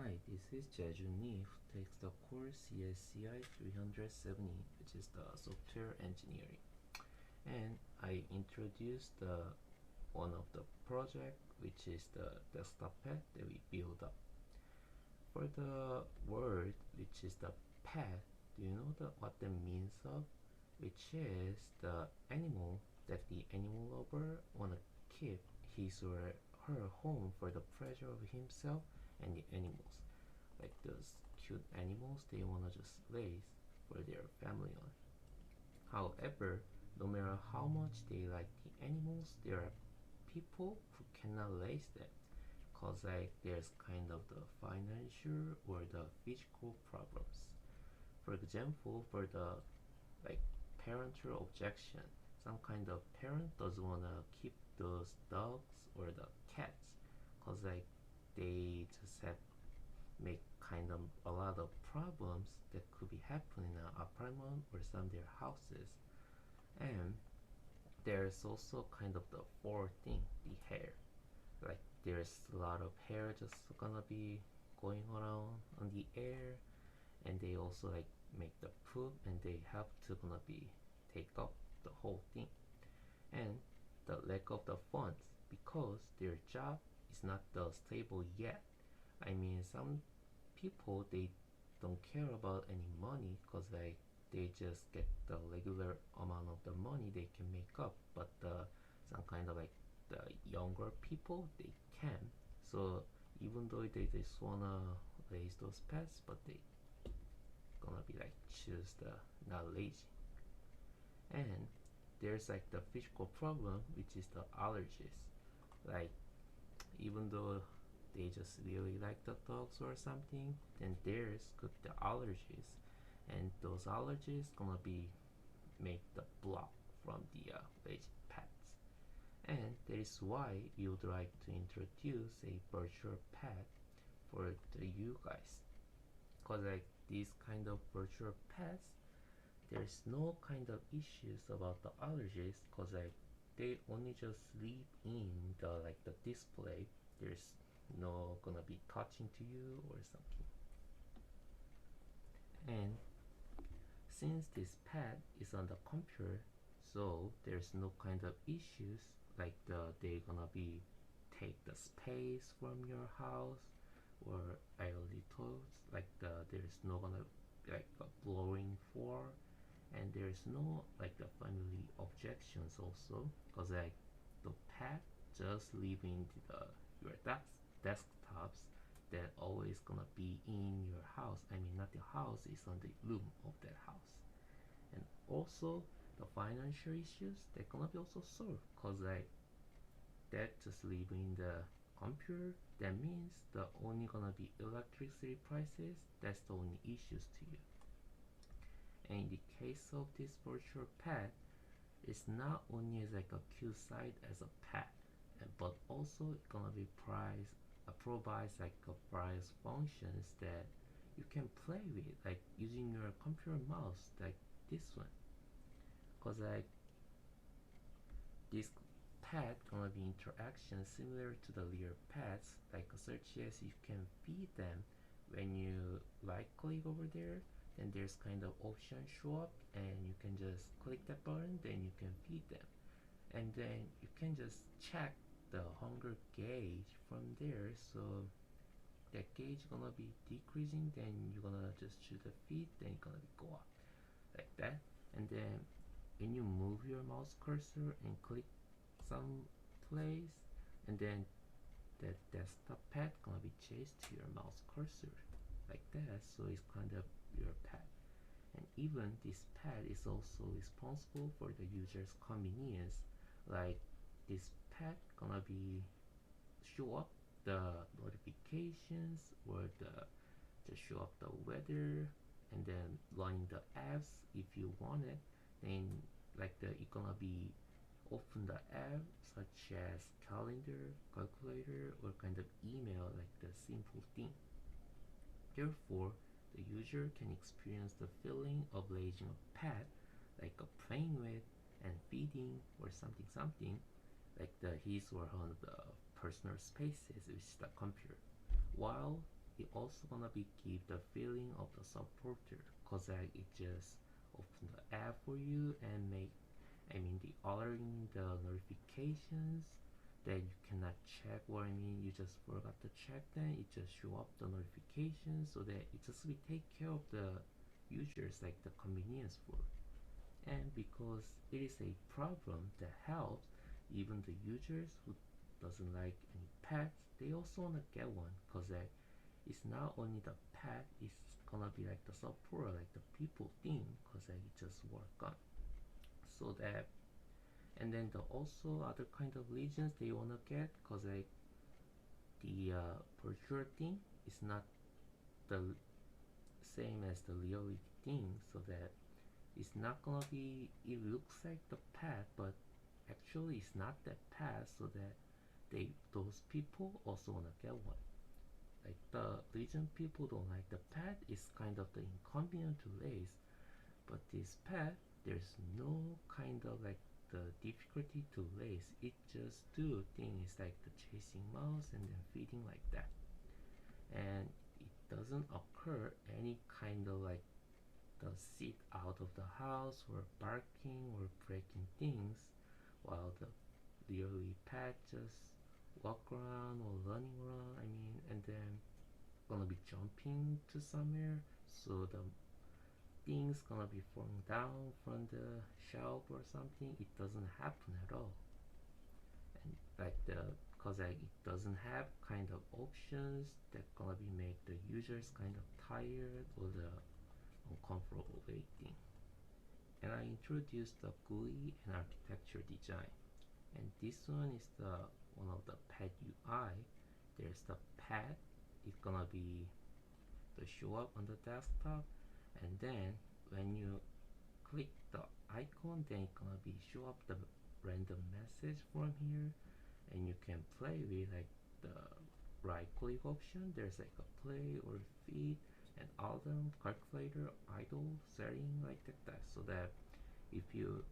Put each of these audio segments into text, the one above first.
Hi, this is Jeju Ni who takes the course CS370, which is the software engineering. And I introduced one of the project, which is the desktop pad that we build up. For the word, which is the pet, do you know what that means of? Which is the animal that the animal lover wanna keep his or her home for the pleasure of himself and the animals. Like those cute animals they wanna just raise for their family on. However, no matter how much they like the animals, there are people who cannot raise them cause like there's kind of the financial or the physical problems. For example, for the like parental objection, some kind of parent doesn't wanna keep those dogs or the cats cause like they just have make kind of a lot of problems that could be happening in an apartment or some of their houses. And there's also kind of the fourth thing, the hair. Like there's a lot of hair just gonna be going around on the air, and they also like make the poop and they have to gonna be take up the whole thing. And the lack of the funds because their job is not the stable yet. I mean, some people they don't care about any money because like they just get the regular amount of the money they can make up, but some kind of like the younger people they can. So even though they just wanna raise those pets, but they gonna be like choose the not lazy. And there's like the physical problem, which is the allergies. Like even though they just really like the dogs or something, then there's could the allergies, and those allergies gonna be make the block from the lazy pets. And that is why we would like to introduce a virtual pet for the you guys, cause like these kind of virtual pets, there's no kind of issues about the allergies, cause like they only just live in the like the display. There's no gonna be touching to you or something. And since this pad is on the computer, so there's no kind of issues like they're gonna be take the space from your house, or I already told like there's no gonna like a blowing floor, and there's no like the family objections also because like the pad just leaving the your desktops that always gonna be in your house. I mean, not the house, is on the room of that house. And also the financial issues they're gonna be also solved because like that just leaving the computer, that means the only gonna be electricity prices, that's the only issues to you. And in the case of this virtual pet, it's not only as like a cute side as a pet, but also it's gonna be provides like a various functions that you can play with, like using your computer mouse, like this one. Cause like this pet gonna be interaction similar to the real pets, like such as you can feed them when you right click over there, then there's kind of option show up and you can just click that button, then you can feed them, and then you can just check the hunger gauge from there. So that gauge gonna be decreasing, then you're gonna just choose the feed, then it's gonna be go up like that. And then when you move your mouse cursor and click some place, and then that desktop pad gonna be chased to your mouse cursor like that, so it's kind of your pad. And even this pad is also responsible for the user's convenience, like this pad gonna be show up the notifications or the just show up the weather, and then running the apps if you want it, then like it's gonna be open the app such as calendar, calculator, or kind of email, like the simple thing. Therefore, the user can experience the feeling of raising a pet, like a playing with and feeding or something something, like the his or her the personal spaces with the computer, while it also gonna be give the feeling of the supporter, cause like it just open the app for you and make the alerting the notifications that you cannot check, or you just forgot to check, then it just show up the notifications, so that it just will take care of the users like the convenience for. And because it is a problem that helps even the users who doesn't like any pets, they also wanna get one, cause like it's not only the pet, it's gonna be like the support, like the people thing, cause like it just work on. So that, and then the also other kind of legions they wanna get, cause like the virtual thing is not the same as the real thing, so that it's not gonna be, it looks like the pet, but actually it's not that pet, so that those people also wanna get one. Like the Legion people don't like the pet, it's kind of the inconvenient to raise, but this pet, there's no kind of like the difficulty to raise. It just do things like the chasing mouse and then feeding like that, and it doesn't occur any kind of like the sit out of the house or barking or breaking things, while the really pet just walk around or running around, and then gonna be jumping to somewhere, so the things gonna be falling down from the shelf or something. It doesn't happen at all. And like cause like it doesn't have kind of options that gonna be make the users kind of tired or the uncomfortable waiting. And I introduced the GUI and architecture design. And this one is the one of the pet UI. There's the pet. It's gonna be the show up on the desktop, and then when you click the icon, then it's gonna be show up the random message from here, and you can play with like the right click option. There's like a play or feed and album, calculator, idle, setting like that, so that if you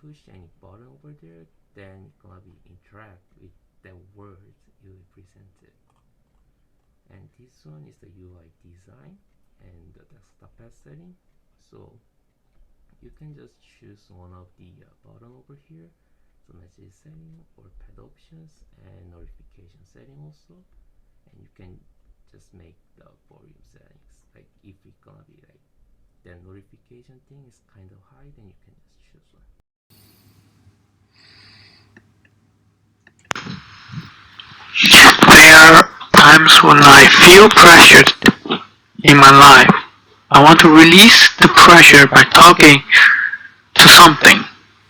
push any button over there, then it's gonna be interact with the words you presented. And this one is the UI design and the desktop pet setting. So you can just choose one of the button over here, so message setting or pet options and notification setting also, and you can just make the volume settings. Like if it's gonna be like the notification thing is kind of high, then you can just choose one. There are times when I feel pressured in my life. I want to release the pressure by talking to something,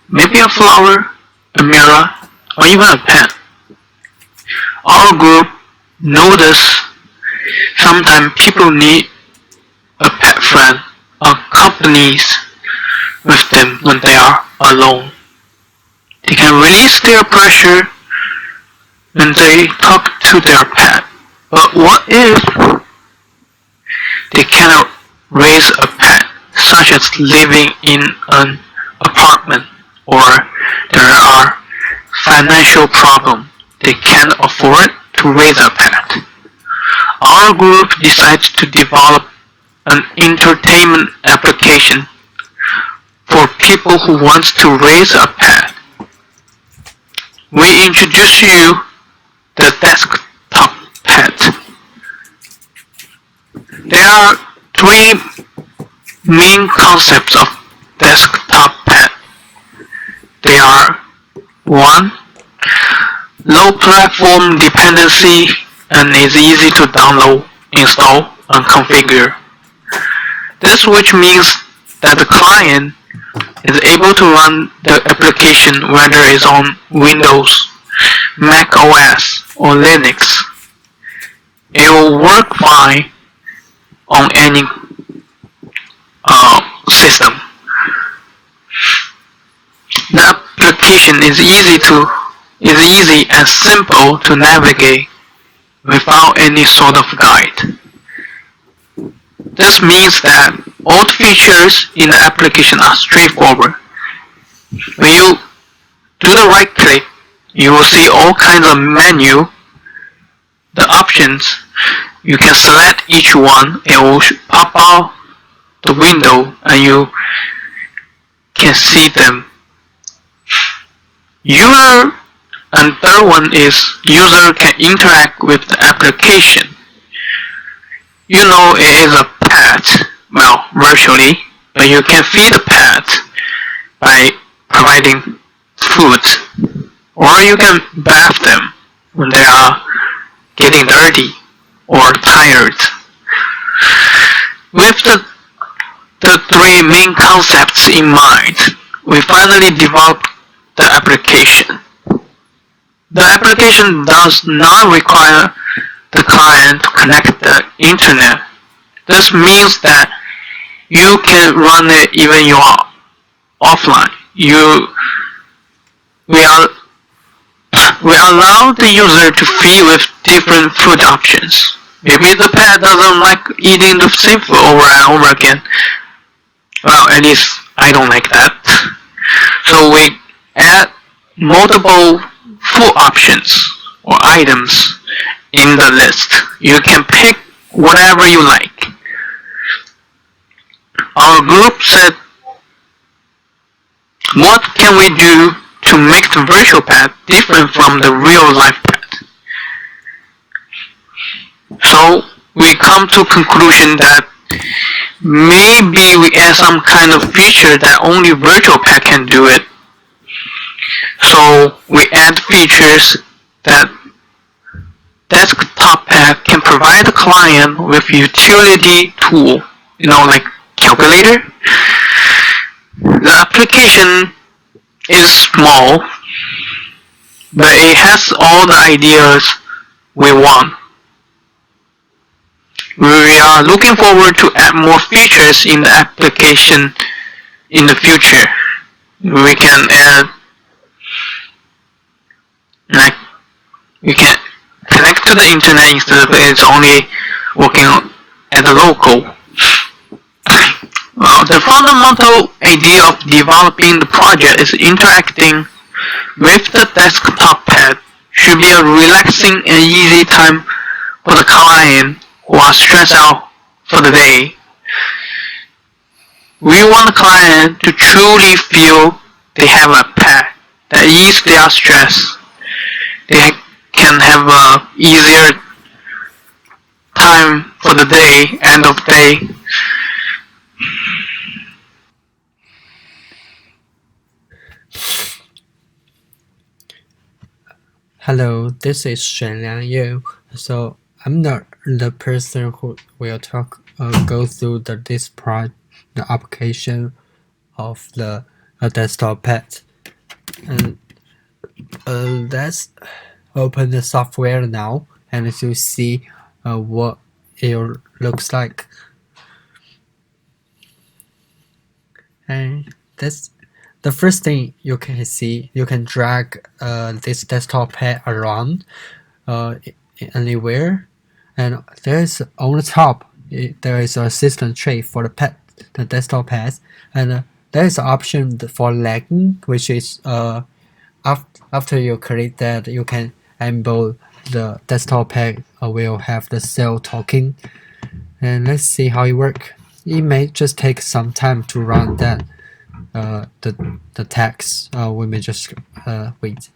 maybe a flower, a mirror, or even a pen. Our group notice sometimes people need a pet friend accompanies with them when they are alone. They can release their pressure when they talk to their pet. But what if they cannot raise a pet, such as living in an apartment, or there are financial problems, they can't afford to raise a pet? Our group decides to develop an entertainment application for people who want to raise a pet. We introduce you the desktop pet. There are three main concepts of desktop pet. They are 1. Low platform dependency and is easy to download, install, and configure. This which means that the client is able to run the application whether it's on Windows, Mac OS, or Linux. It will work fine on any system. The application is easy and simple to navigate without any sort of guide. This means that all the features in the application are straightforward. When you do the right click, you will see all kinds of menu, the options, You can select each one, it will pop out the window and you can see them. User and third one is user can interact with the application. You know it is a pet, well, virtually, but you can feed the pet by providing food, or you can bath them when they are getting dirty or tired. With the three main concepts in mind, we finally developed the application. The application does not require the client to connect the internet. This means that you can run it even you are offline. We allow the user to feed with different food options. Maybe the pet doesn't like eating the same food over and over again. Well, at least I don't like that. So we add multiple food options or items in the list. You can pick whatever you like. Our group said, what can we do to make the virtual pet different from the real life pet? So we come to conclusion that maybe we add some kind of feature that only virtual pet can do it. So we add features that desktop pet can provide the client with utility tool, like calculator. The application is small, but it has all the ideas we want. We are looking forward to add more features in the application in the future. We can add, we can connect to the internet instead of it's only working at the local. Well, the fundamental idea of developing the project is interacting with the desktop pad should be a relaxing and easy time for the client who are stressed out for the day. We want the client to truly feel they have a pet that ease their stress. They can have a easier time for the day, end of day. Hello, this is Shenliang Yu. So I'm the person who will go through the application of the desktop pad. And let's open the software now, and as you see what it looks like. And that's the first thing you can see. You can drag this desktop pad around anywhere, and there's on the top there is an assistant tray for the desktop pad, and there is an option for lagging, which is after you create that, you can enable the desktop pad will have the cell talking. And let's see how it works. It may just take some time to run that. The text we may just wait.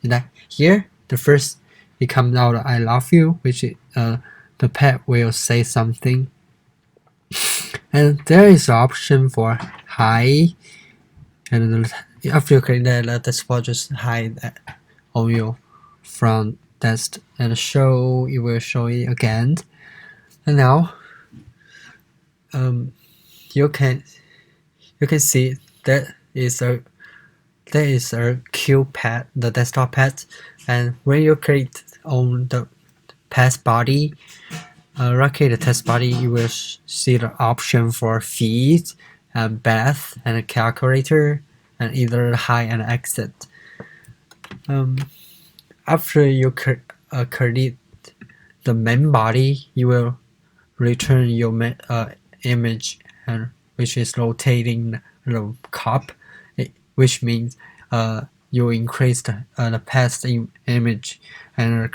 Here the first it comes out I love you, which the pet will say something, and there is an option for hi, and after you click that, the spot just hide that on your front desk and it will show it again. And now you can see that is a Q pad, the desktop pad, and when you click on the test body, locate the test body, you will see the option for feed and bath and a calculator and either high and exit. After you create the main body, you will return your image, and which is rotating the cup, which means you increase the past image, and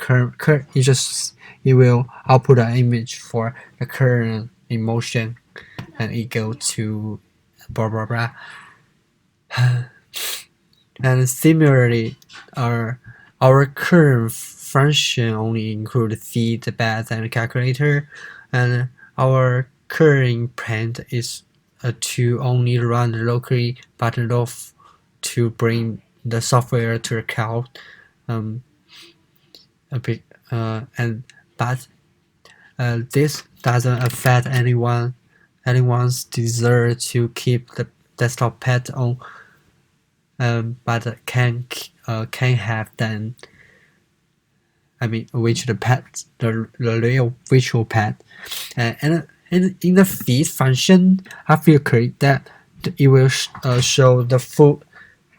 it will output an image for the current emotion, and it go to blah blah blah. And similarly, our current function only include feed, path, and calculator, and our current intent is to only run locally, but not to bring the software to the cloud. This doesn't affect anyone's desire to keep the desktop pad on, but can have them. I mean, which the pad, the real virtual pad, and in the feed function, after you create that, it will show the full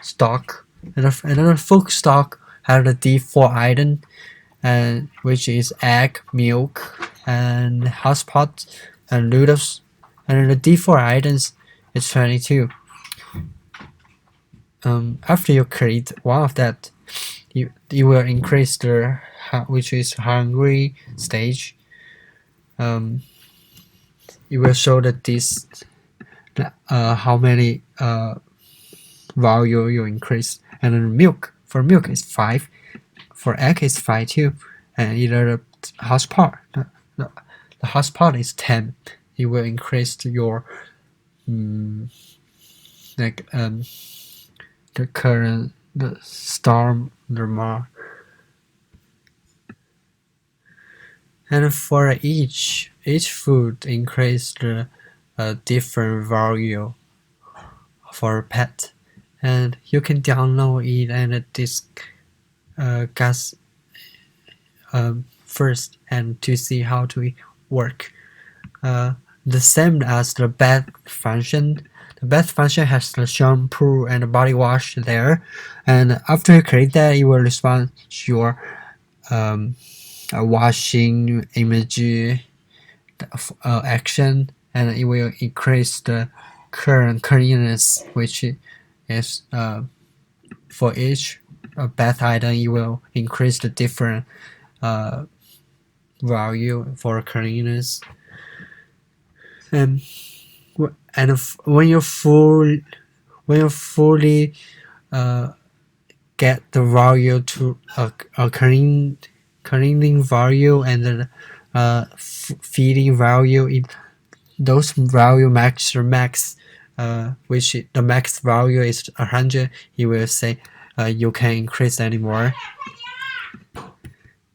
stock, and the full stock has the default item, and which is egg, milk, and hotspot, and noodles, and the default items is 22. After you create one of that, you will increase the which is hungry stage. It will show that this how many value you increase, and then milk is 5, for egg is 5 too, and either the hotspot the hotspot is 10. It will increase your the current the storm normal. And for each food increase the different value for pet, and you can download it and discuss first and to see how to work. The same as the bath function. The bath function has the shampoo and the body wash there, and after you create that, it will respond to your washing image action, and it will increase the current cleanliness, which is for each bath item. It will increase the different value for cleanliness. And when you fully get the value to a cleaning value and the feeding value, those value max, which the max value is 100, it will say you can increase anymore.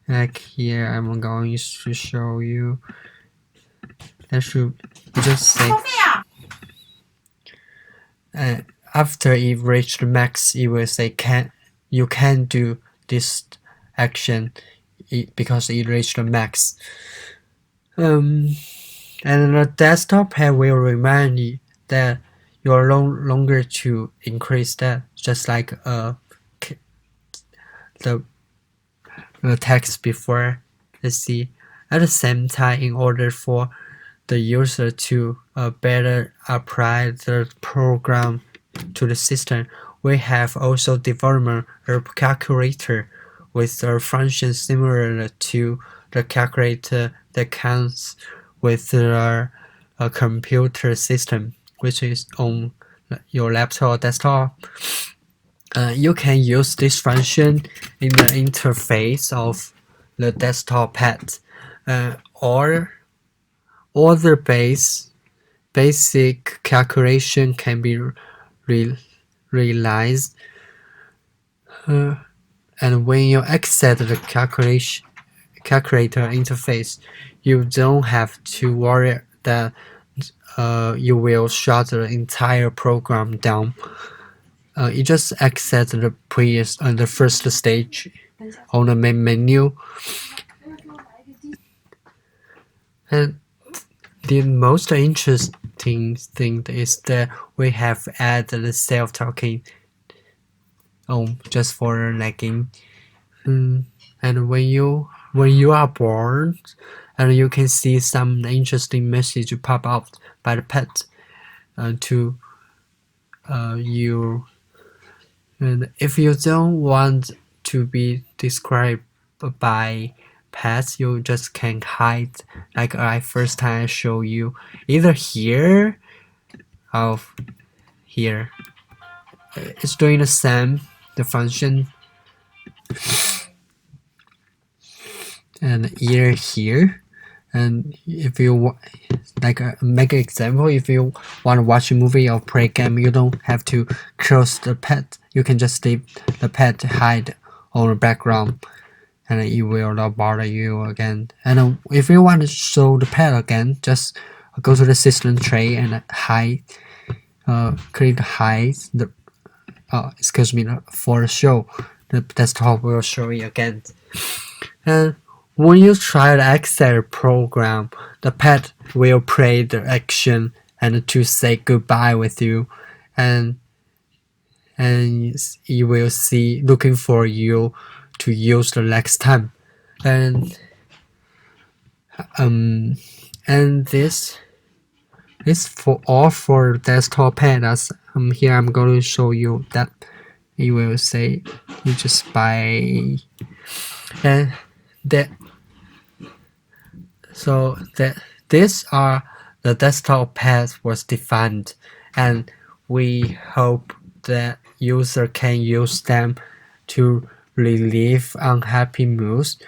Like here, I'm going to show you. That should just say after it reached the max, it will say you can do this action because it reached the max. And the desktop pad will remind you that you are no longer to increase that, just like the text before. Let's see. At the same time, in order for the user to better apply the program to the system, we have also developed a calculator with a function similar to the calculator that comes with a computer system, which is on your laptop or desktop. You can use this function in the interface of the desktop pad, or the basic calculation can be realized. And when you access the calculator interface, you don't have to worry that you will shut the entire program down. You just access the previous and the first stage on the main menu. And the most interesting thing is that we have added the self-talking just for lagging. And when you are born, and you can see some interesting message pop out by the pet to And if you don't want to be described by pets, you just can hide, like I first time show you, either here or here. It's doing the same, the function, and either here. And if you like make an example, if you want to watch a movie or play a game, you don't have to close the pet. You can just leave the pet hide on the background, and it will not bother you again. And if you want to show the pet again, just go to the system tray and hide. Click hide the. Excuse me, for the show, the desktop will show it again. And when you try to exit a program, the pet will play the action and to say goodbye with you, and it will see looking for you to use the next time. And this is for all for desktop pet. As here I'm going to show you that it will say you just buy, and that so that these are the desktop paths was defined, and we hope that user can use them to relieve unhappy moods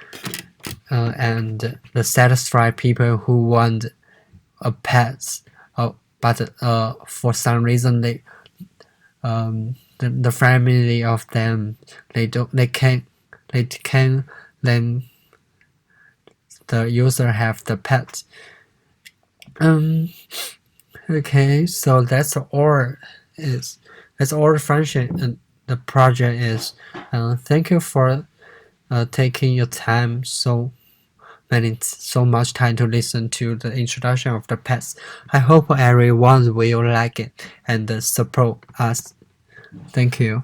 and satisfy people who want a pet, but for some reason the family of them they can then the user have the pet. Okay, so that's all the function and the project is. Thank you for taking your time so much time to listen to the introduction of the pets. I hope everyone will like it and support us. Thank you.